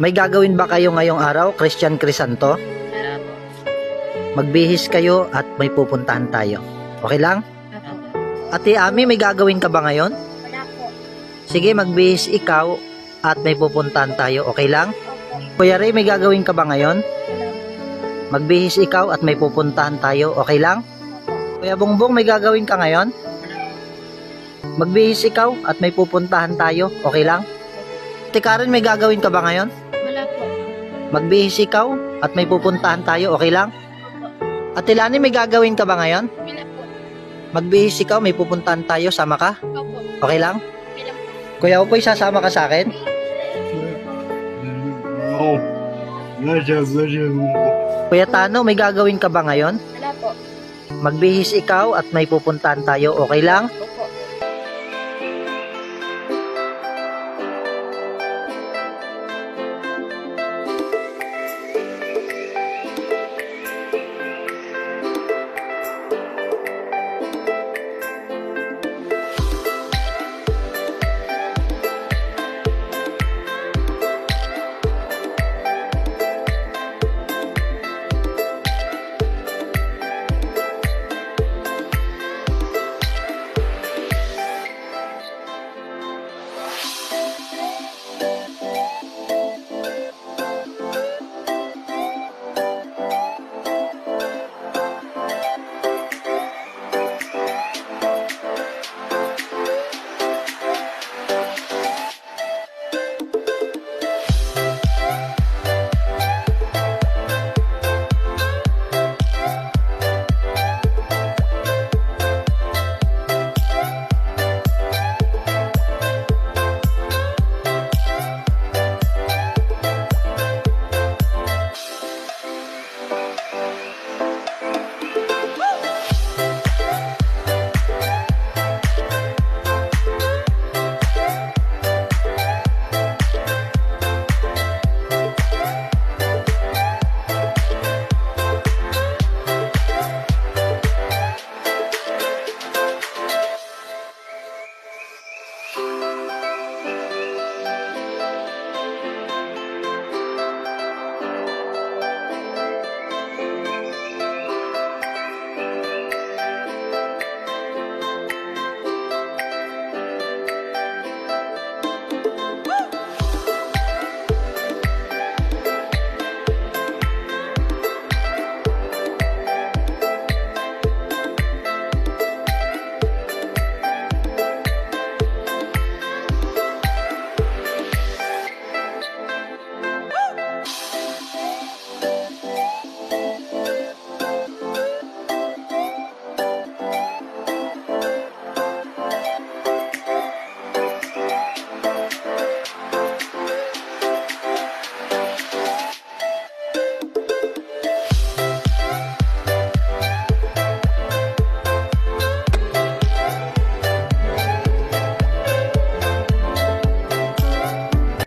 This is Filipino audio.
May gagawin ba kayo ngayong araw, Christian Crisanto? Wala po. Magbihis kayo at may pupuntahan tayo. Okay lang? Opo. Ate Ami, may gagawin ka ba ngayon? Wala po. Sige, magbihis ikaw at may pupuntahan tayo. Okay lang? Opo. Kuya Ray, may gagawin ka ba ngayon? Wala po. Magbihis ikaw at may pupuntahan tayo. Okay lang? Kuya Bongbong, may gagawin ka ngayon? Magbihis ikaw at may pupuntahan tayo. Okay lang? Ate Karen, may gagawin ka ba ngayon? Wala po. Magbihis ikaw at may pupuntahan tayo. Okay lang? Ate Lani, may gagawin ka ba ngayon? Wala po. Magbihis ikaw, may pupuntahan tayo. Sama ka? Opo. Okay lang? Wala po. Kuya Upoy, sasama ka sa akin? No. Kuya Tano, may gagawin ka ba ngayon? Wala po. Magbihis ikaw at may pupuntahan tayo. Okay lang?